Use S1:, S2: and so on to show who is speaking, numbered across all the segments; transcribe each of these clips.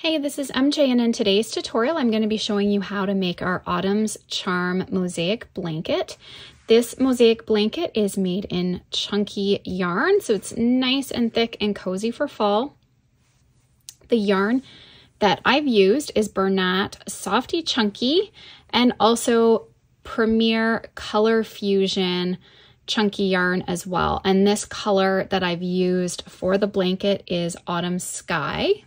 S1: Hey, this is MJ, and in today's tutorial I'm going to be showing you how to make our Autumn's Charm mosaic blanket. This mosaic blanket is made in chunky yarn, so it's nice and thick and cozy for fall. The yarn that I've used is Bernat Softee Chunky and also Premier Color Fusion chunky yarn as well. And this color that I've used for the blanket is Autumn Sky.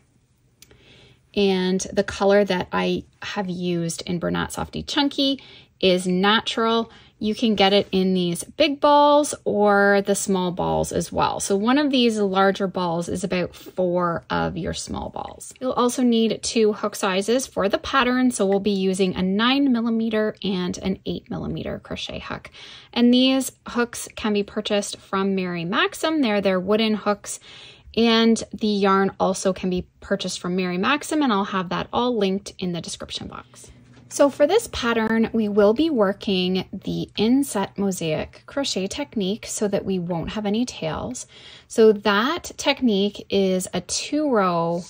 S1: And the color that I have used in Bernat Softee Chunky is Natural. You can get it in these big balls or the small balls as well. So one of these larger balls is about 4 of your small balls. You'll also need 2 hook sizes for the pattern. So we'll be using a 9mm and an 8mm crochet hook. And these hooks can be purchased from Mary Maxim. They're wooden hooks. And the yarn also can be purchased from Mary Maxim, and I'll have that all linked in the description box. So for this pattern, we will be working the Inset Mosaic crochet technique so that we won't have any tails. So that technique is a 2-row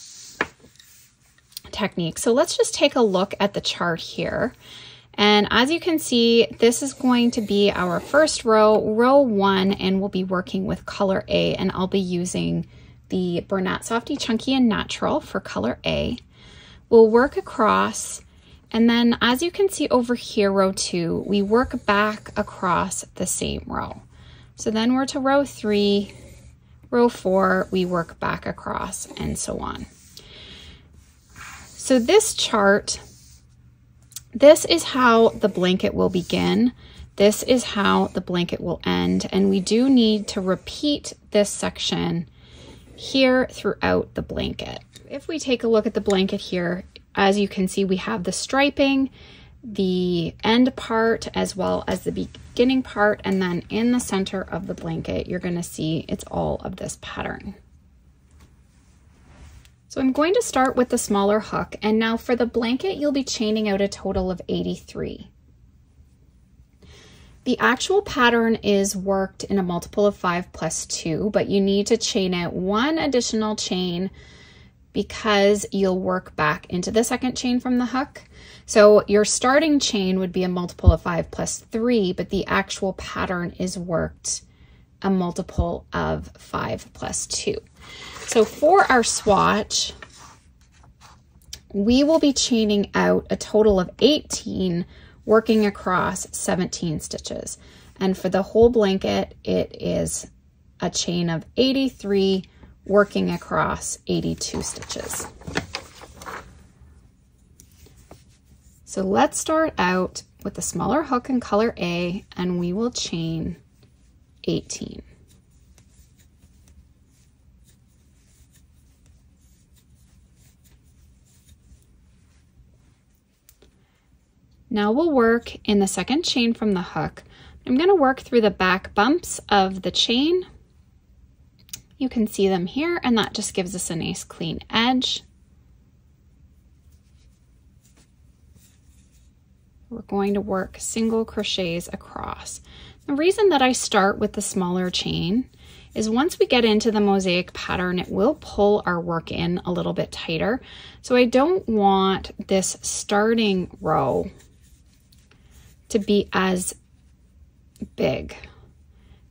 S1: technique. So let's just take a look at the chart here. And as you can see, this is going to be our first row, row 1, and we'll be working with color A, and I'll be using the Bernat Softee Chunky and Natural for color A. We'll work across, and then as you can see over here, row 2, we work back across the same row. So then we're to row 3, row 4, we work back across, and so on. So this chart, this is how the blanket will begin. This is how the blanket will end, and we do need to repeat this section here throughout the blanket. If we take a look at the blanket here, as you can see, we have the striping, the end part, as well as the beginning part, and then in the center of the blanket, you're going to see it's all of this pattern. So I'm going to start with the smaller hook, and now for the blanket, you'll be chaining out a total of 83. The actual pattern is worked in a multiple of 5 plus 2, but you need to chain out 1 additional chain because you'll work back into the second chain from the hook. So your starting chain would be a multiple of 5 plus 3, but the actual pattern is worked a multiple of 5 plus 2. So for our swatch, we will be chaining out a total of 18, working across 17 stitches. And for the whole blanket, it is a chain of 83, working across 82 stitches. So let's start out with the smaller hook in color A, and we will chain 18. Now we'll work in the second chain from the hook. I'm going to work through the back bumps of the chain. You can see them here, and that just gives us a nice clean edge. We're going to work single crochets across. The reason that I start with the smaller chain is once we get into the mosaic pattern, it will pull our work in a little bit tighter. So I don't want this starting row to be as big.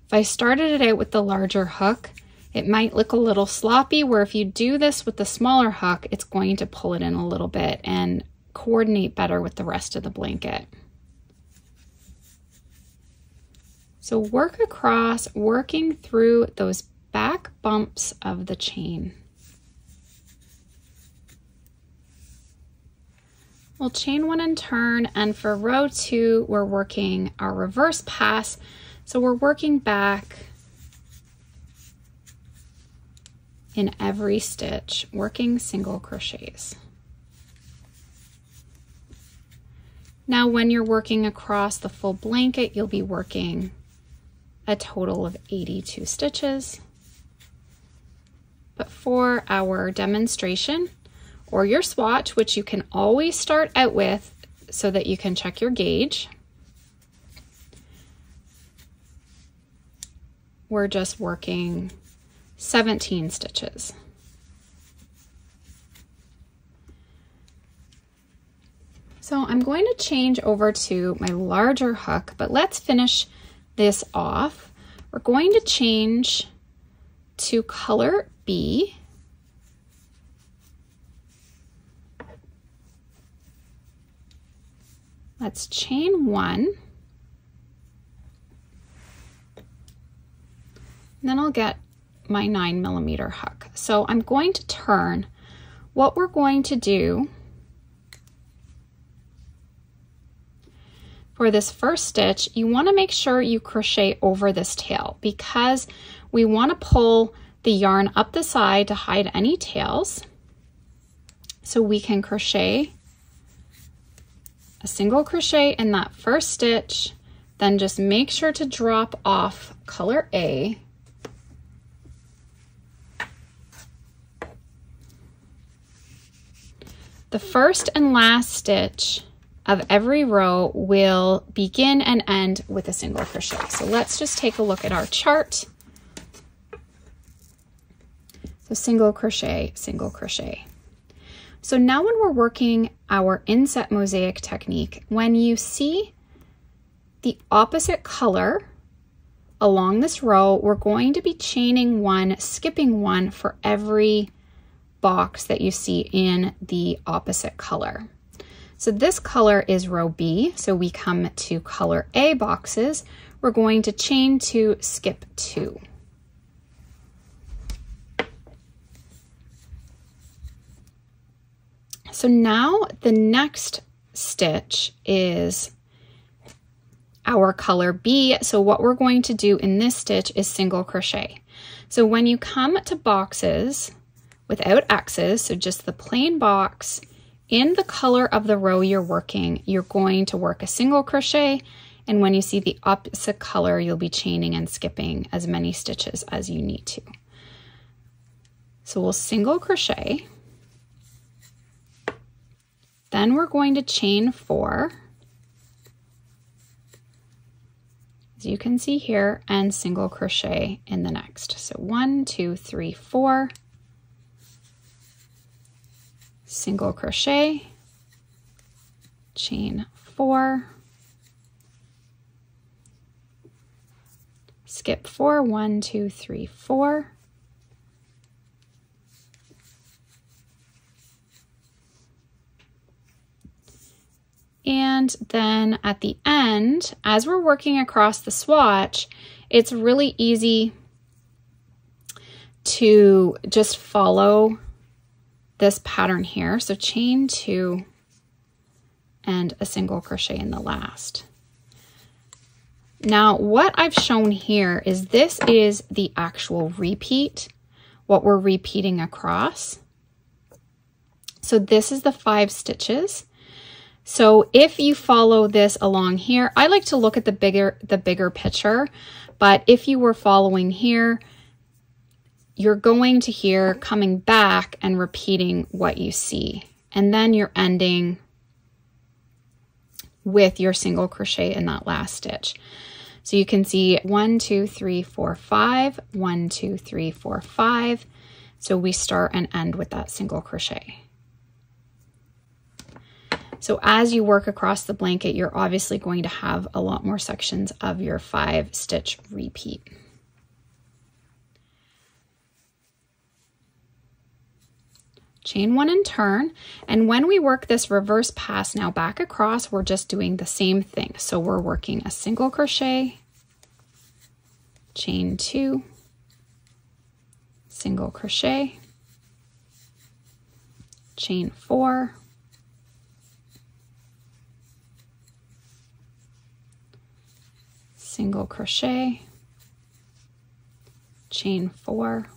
S1: If I started it out with the larger hook, it might look a little sloppy, where if you do this with the smaller hook, it's going to pull it in a little bit and coordinate better with the rest of the blanket. So work across, working through those back bumps of the chain. We'll chain 1 and turn, and for row 2, we're working our reverse pass. So we're working back in every stitch, working single crochets. Now, when you're working across the full blanket, you'll be working a total of 82 stitches. But for our demonstration, or your swatch, which you can always start out with so that you can check your gauge, we're just working 17 stitches. So I'm going to change over to my larger hook, but let's finish this off. We're going to change to color B. Let's chain 1. And then I'll get my 9mm hook. So I'm going to turn. What we're going to do for this first stitch, you want to make sure you crochet over this tail because we want to pull the yarn up the side to hide any tails. So we can crochet a single crochet in that first stitch, then just make sure to drop off color A. The first and last stitch of every row will begin and end with a single crochet. So let's just take a look at our chart. So single crochet, single crochet. So now when we're working our inset mosaic technique, when you see the opposite color along this row, we're going to be chaining 1, skipping 1 for every box that you see in the opposite color. So this color is row B, so we come to color A boxes. We're going to chain 2, skip 2. So now the next stitch is our color B. So what we're going to do in this stitch is single crochet. So when you come to boxes without X's, so just the plain box, in the color of the row you're working, you're going to work a single crochet, and when you see the opposite color, you'll be chaining and skipping as many stitches as you need to. So we'll single crochet. Then we're going to chain 4, as you can see here, and single crochet in the next. So 1, 2, 3, 4, single crochet, chain 4, skip 4, 1, 2, 3, 4, and then at the end, as we're working across the swatch, it's really easy to just follow this pattern here. So chain 2 and a single crochet in the last. Now what I've shown here is this is the actual repeat, what we're repeating across. So this is the 5 stitches. So if you follow this along here, I like to look at the bigger picture, but if you were following here, you're going to hear coming back and repeating what you see. And then you're ending with your single crochet in that last stitch. So you can see 1, 2, 3, 4, 5, 1, 2, 3, 4, 5. So we start and end with that single crochet. So as you work across the blanket, you're obviously going to have a lot more sections of your 5-stitch repeat. Chain 1 and turn, and when we work this reverse pass now back across, we're just doing the same thing. So we're working a single crochet, chain 2, single crochet, chain 4, single crochet, chain 4,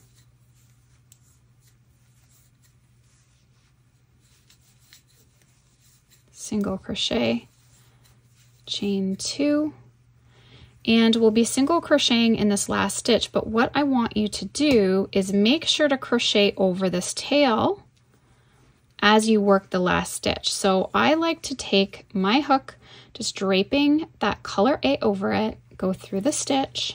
S1: single crochet, chain 2, and we'll be single crocheting in this last stitch, but what I want you to do is make sure to crochet over this tail as you work the last stitch. So I like to take my hook, just draping that color A over it, go through the stitch,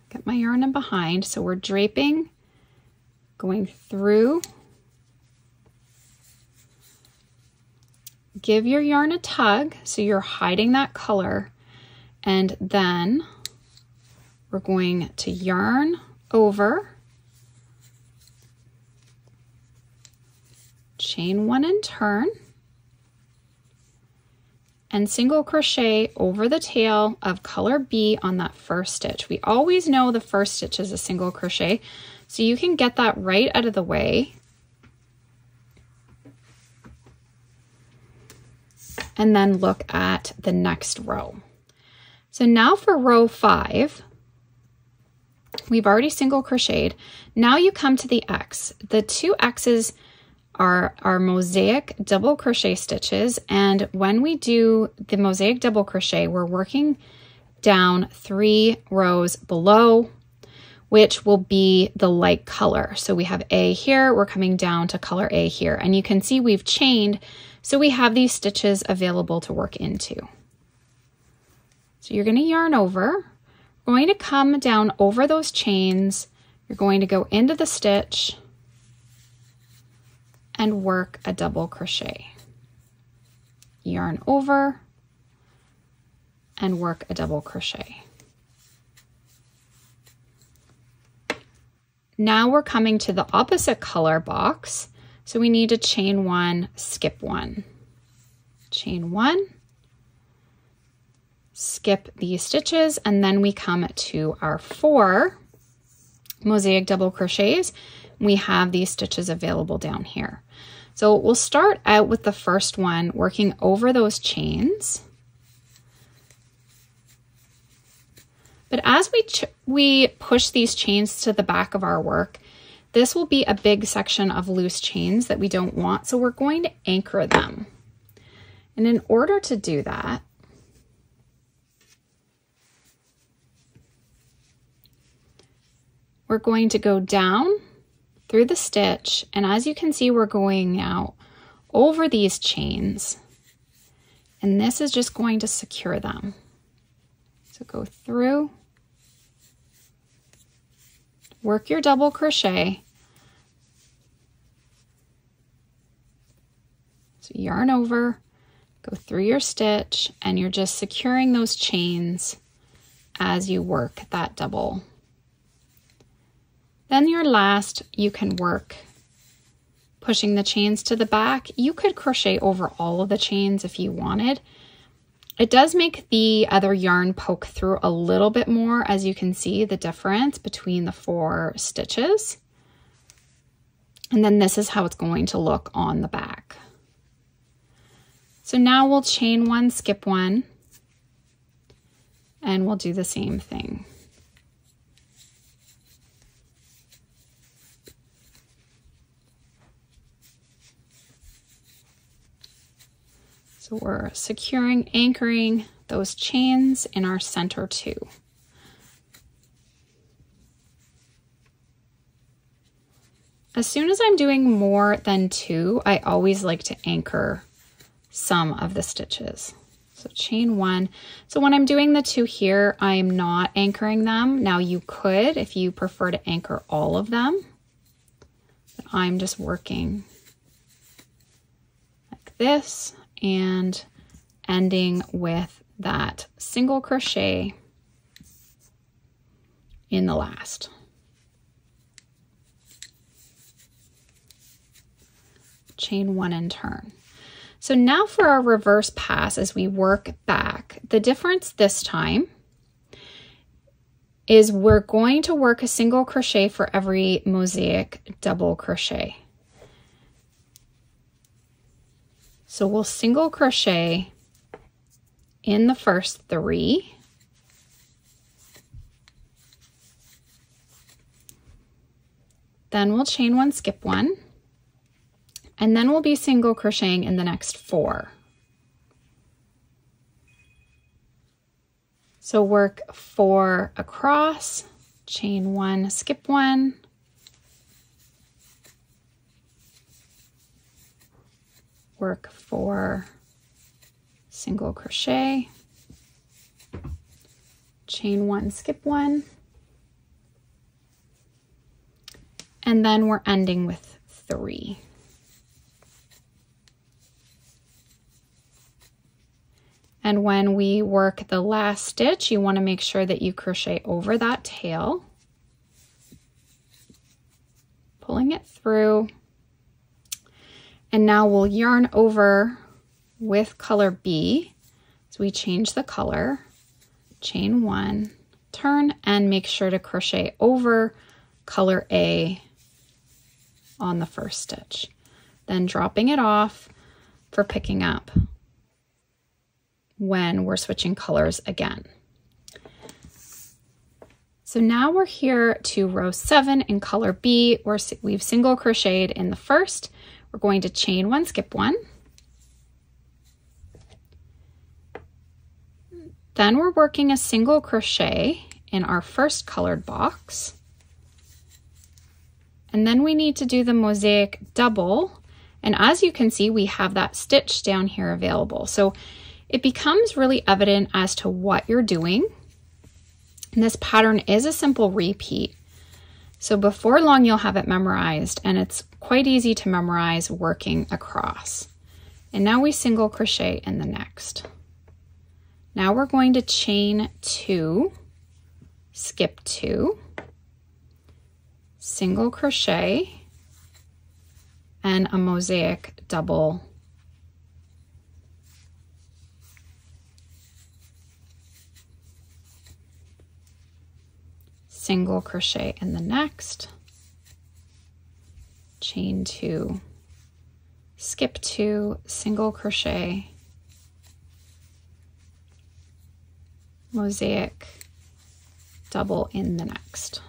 S1: get my yarn in behind, so we're draping going through. Give your yarn a tug so you're hiding that color, and then we're going to yarn over, chain one and turn, and single crochet over the tail of color B on that first stitch. We always know the first stitch is a single crochet, so you can get that right out of the way. And then look at the next row. So now for row 5, we've already single crocheted. Now you come to the X. The 2 X's are our mosaic double crochet stitches, and when we do the mosaic double crochet, we're working down 3 rows below, which will be the light color. So we have A here, we're coming down to color A here, and you can see we've chained, so we have these stitches available to work into. So you're going to yarn over, going to come down over those chains, you're going to go into the stitch and work a double crochet. Yarn over and work a double crochet. Now we're coming to the opposite color box, so we need to chain 1, skip 1. Chain 1, skip these stitches, and then we come to our 4 mosaic double crochets. We have these stitches available down here. So we'll start out with the first one, working over those chains. But as we push these chains to the back of our work, this will be a big section of loose chains that we don't want, so we're going to anchor them. And in order to do that, we're going to go down through the stitch, and as you can see, we're going now over these chains, and this is just going to secure them. So go through, work your double crochet, so yarn over, go through your stitch, and you're just securing those chains as you work that double. Then your last, you can work pushing the chains to the back. You could crochet over all of the chains if you wanted. It does make the other yarn poke through a little bit more, as you can see the difference between the 4 stitches. And then this is how it's going to look on the back. So now we'll chain 1, skip 1, and we'll do the same thing. So we're securing, anchoring those chains in our center 2. As soon as I'm doing more than 2, I always like to anchor some of the stitches. So chain 1. So when I'm doing the 2 here, I'm not anchoring them. Now you could if you prefer to anchor all of them, but I'm just working like this and ending with that single crochet in the last. Chain 1 and turn. So now for our reverse pass as we work back, the difference this time is we're going to work a single crochet for every mosaic double crochet. So we'll single crochet in the first 3. Then we'll chain 1, skip 1. And then we'll be single crocheting in the next 4. So work 4 across, chain 1, skip 1. Work 4 single crochet, chain 1, skip 1. and then we're ending with 3. And when we work the last stitch, you want to make sure that you crochet over that tail, pulling it through. And now we'll yarn over with color B. So we change the color, chain 1, turn, and make sure to crochet over color A on the first stitch. Then dropping it off for picking up when we're switching colors again. So now we're here to row 7 in color B, where we've single crocheted in the first. We're going to chain 1, skip 1. Then we're working a single crochet in our first colored box. And then we need to do the mosaic double. And as you can see, we have that stitch down here available. So it becomes really evident as to what you're doing. And this pattern is a simple repeat. So before long, you'll have it memorized, and it's quite easy to memorize working across. And now we single crochet in the next. Now we're going to chain 2, skip 2, single crochet, and a mosaic double. Single crochet in the next, chain 2, skip 2, single crochet, mosaic double in the next,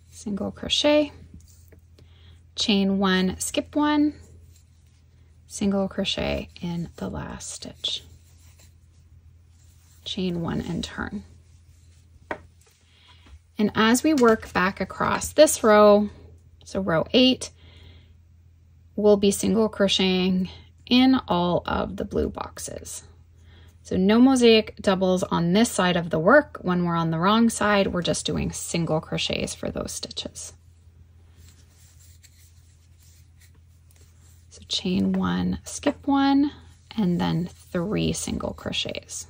S1: single crochet, chain 1, skip 1, single crochet in the last stitch, chain 1 and turn. And as we work back across this row, so row 8, we'll be single crocheting in all of the blue boxes. So no mosaic doubles on this side of the work. When we're on the wrong side, we're just doing single crochets for those stitches. So chain 1, skip 1, and then 3 single crochets.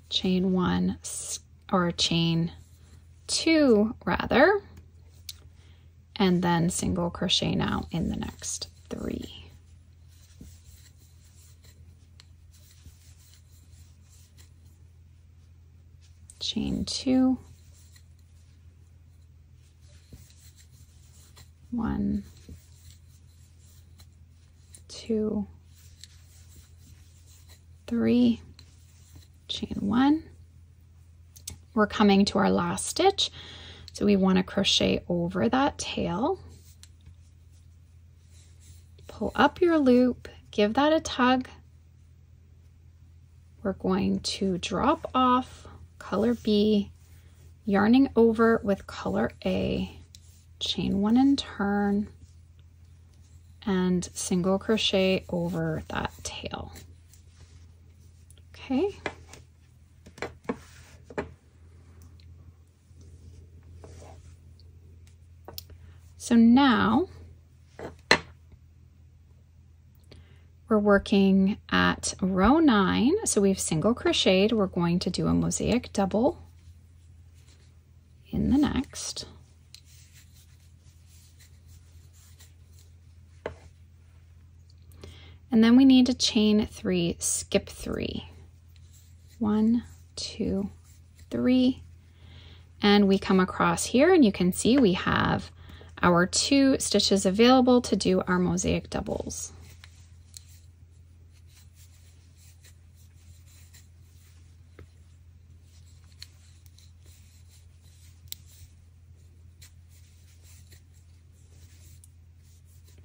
S1: Chain 1, or chain 2 rather, and then single crochet now in the next 3. Chain 2, 1, 2, 3, chain 1. We're coming to our last stitch, so we want to crochet over that tail, pull up your loop, give that a tug. We're going to drop off color B, yarning over with color A, chain 1 and turn, and single crochet over that tail. Okay. So now we're working at row 9. So we've single crocheted. We're going to do a mosaic double in the next. And then we need to chain 3, skip 3. 1, 2, 3. And we come across here, and you can see we have our 2 stitches available to do our mosaic doubles.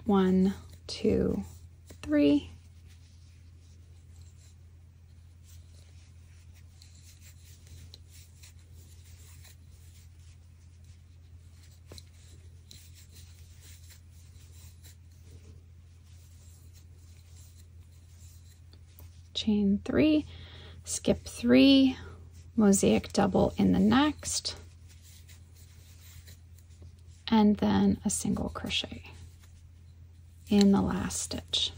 S1: One, 2, 3. chain 3, skip 3, mosaic double in the next, and then a single crochet in the last stitch.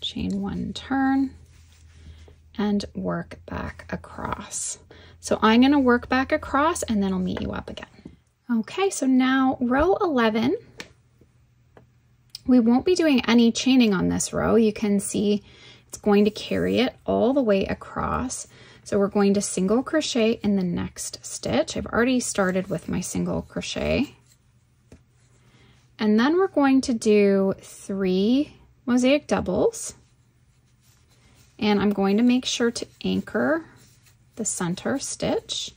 S1: Chain 1, turn, and work back across. So I'm going to work back across and then I'll meet you up again. Okay, so now row 11, we won't be doing any chaining on this row. You can see it's going to carry it all the way across. So we're going to single crochet in the next stitch. I've already started with my single crochet. And then we're going to do 3 mosaic doubles. And I'm going to make sure to anchor the center stitch.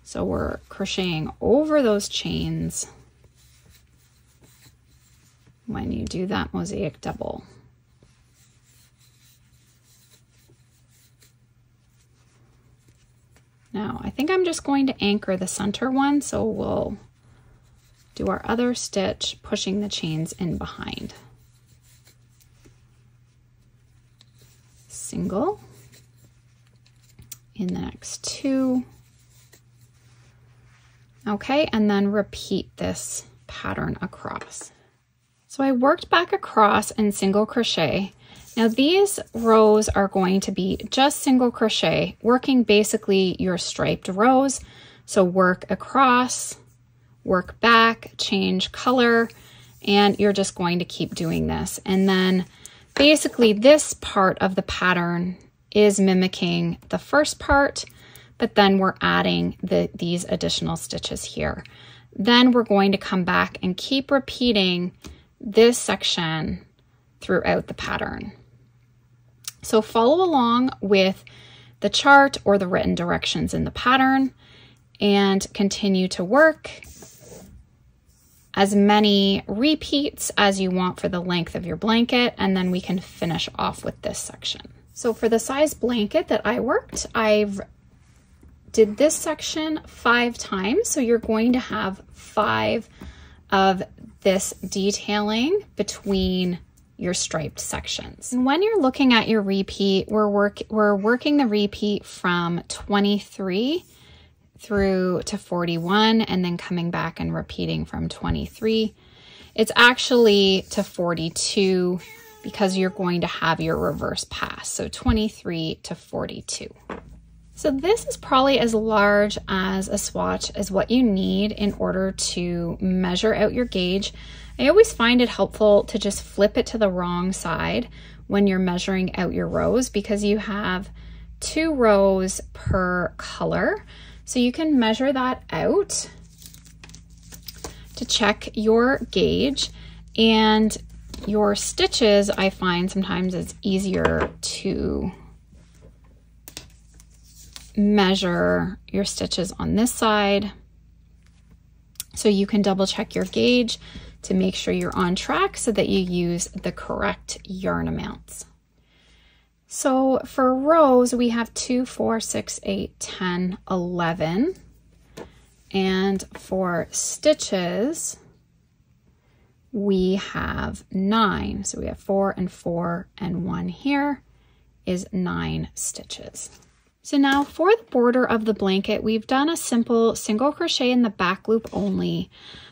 S1: So we're crocheting over those chains when you do that mosaic double. Now, I think I'm just going to anchor the center one, so we'll do our other stitch, pushing the chains in behind. Single in the next 2. Okay, and then repeat this pattern across. So I worked back across and single crochet. Now these rows are going to be just single crochet, working basically your striped rows. So work across, work back, change color, and you're just going to keep doing this. And then basically this part of the pattern is mimicking the first part, but then we're adding these additional stitches here. Then we're going to come back and keep repeating this section throughout the pattern. So follow along with the chart or the written directions in the pattern and continue to work as many repeats as you want for the length of your blanket, and then we can finish off with this section. So for the size blanket that I worked, I've did this section 5 times, so you're going to have 5 of this detailing between your striped sections. And when you're looking at your repeat, we're working the repeat from 23 through to 41 and then coming back and repeating from 23. It's actually to 42 because you're going to have your reverse pass. So 23 to 42. So this is probably as large as a swatch as what you need in order to measure out your gauge. I always find it helpful to just flip it to the wrong side when you're measuring out your rows because you have 2 rows per color. So you can measure that out to check your gauge, and your stitches, I find sometimes it's easier to measure your stitches on this side. So you can double check your gauge to make sure you're on track so that you use the correct yarn amounts. So for rows, we have 2, 4, 6, 8, 10, 11. And for stitches, we have 9. So we have 4 and 4 and 1 here is 9 stitches. So now for the border of the blanket, we've done a simple single crochet in the back loop only.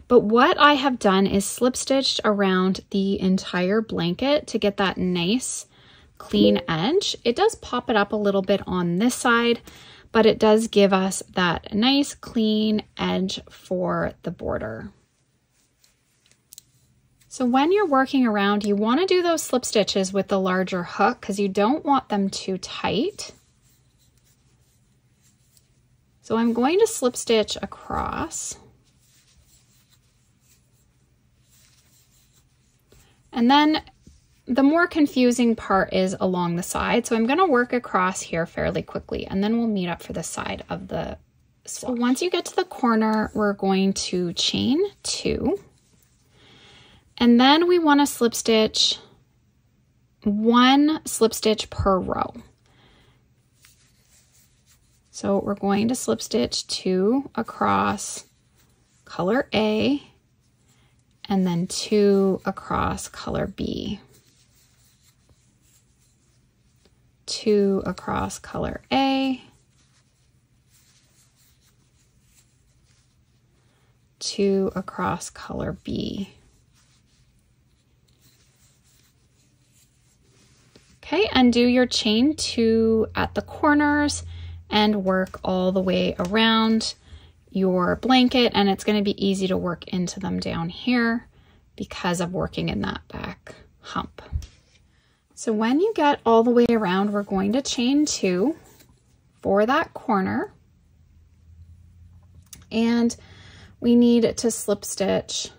S1: But what I have done is slip stitched around the entire blanket to get that nice clean edge. It does pop it up a little bit on this side, but it does give us that nice clean edge for the border. So when you're working around, you want to do those slip stitches with the larger hook because you don't want them too tight. So I'm going to slip stitch across. And then the more confusing part is along the side. So I'm going to work across here fairly quickly and then we'll meet up for the side of the swatch. So once you get to the corner, we're going to chain 2. And then we want to slip stitch 1 slip stitch per row. So we're going to slip stitch 2 across color A and then 2 across color B. 2 across color A, 2 across color B. Okay, undo your chain 2 at the corners and work all the way around your blanket, and it's going to be easy to work into them down here because of working in that back hump. So when you get all the way around, we're going to chain 2 for that corner, and we need to slip stitch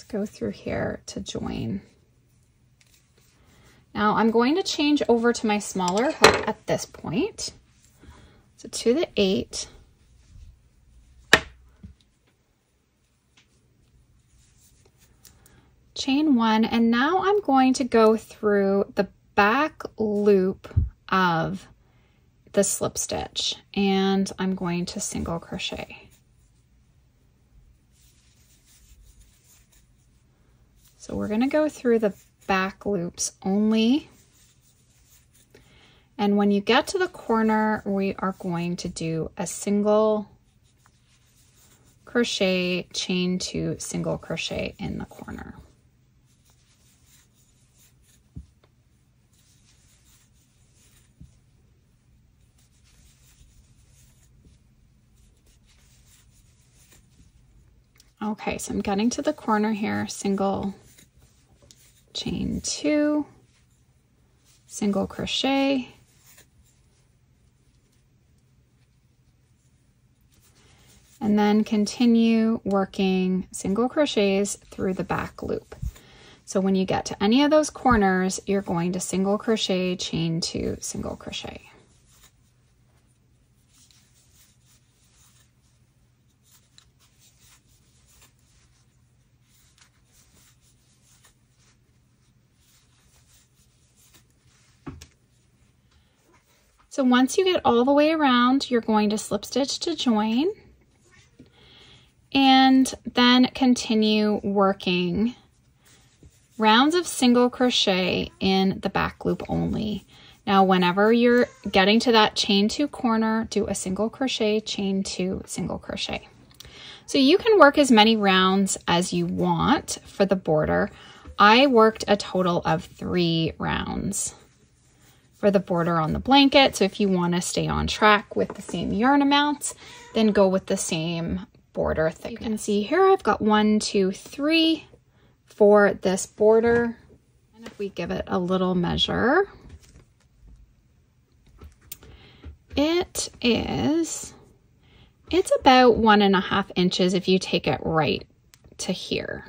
S1: go through here to join. Now I'm going to change over to my smaller hook at this point. So to the 8, chain 1, and now I'm going to go through the back loop of the slip stitch, and I'm going to single crochet. So we're going to go through the back loops only. And when you get to the corner, we are going to do a single crochet, chain 2, single crochet in the corner. Okay, so I'm getting to the corner here, single, chain 2, single crochet, and then continue working single crochets through the back loop. So when you get to any of those corners, you're going to single crochet, chain 2, single crochet. So once you get all the way around, you're going to slip stitch to join and then continue working rounds of single crochet in the back loop only. Now, whenever you're getting to that chain 2 corner, do a single crochet, chain 2, single crochet. So you can work as many rounds as you want for the border. I worked a total of 3 rounds for the border on the blanket. So if you want to stay on track with the same yarn amounts, then go with the same border thickness. You can see here I've got 1, 2, 3 for this border. And if we give it a little measure, it's about 1.5 inches if you take it right to here.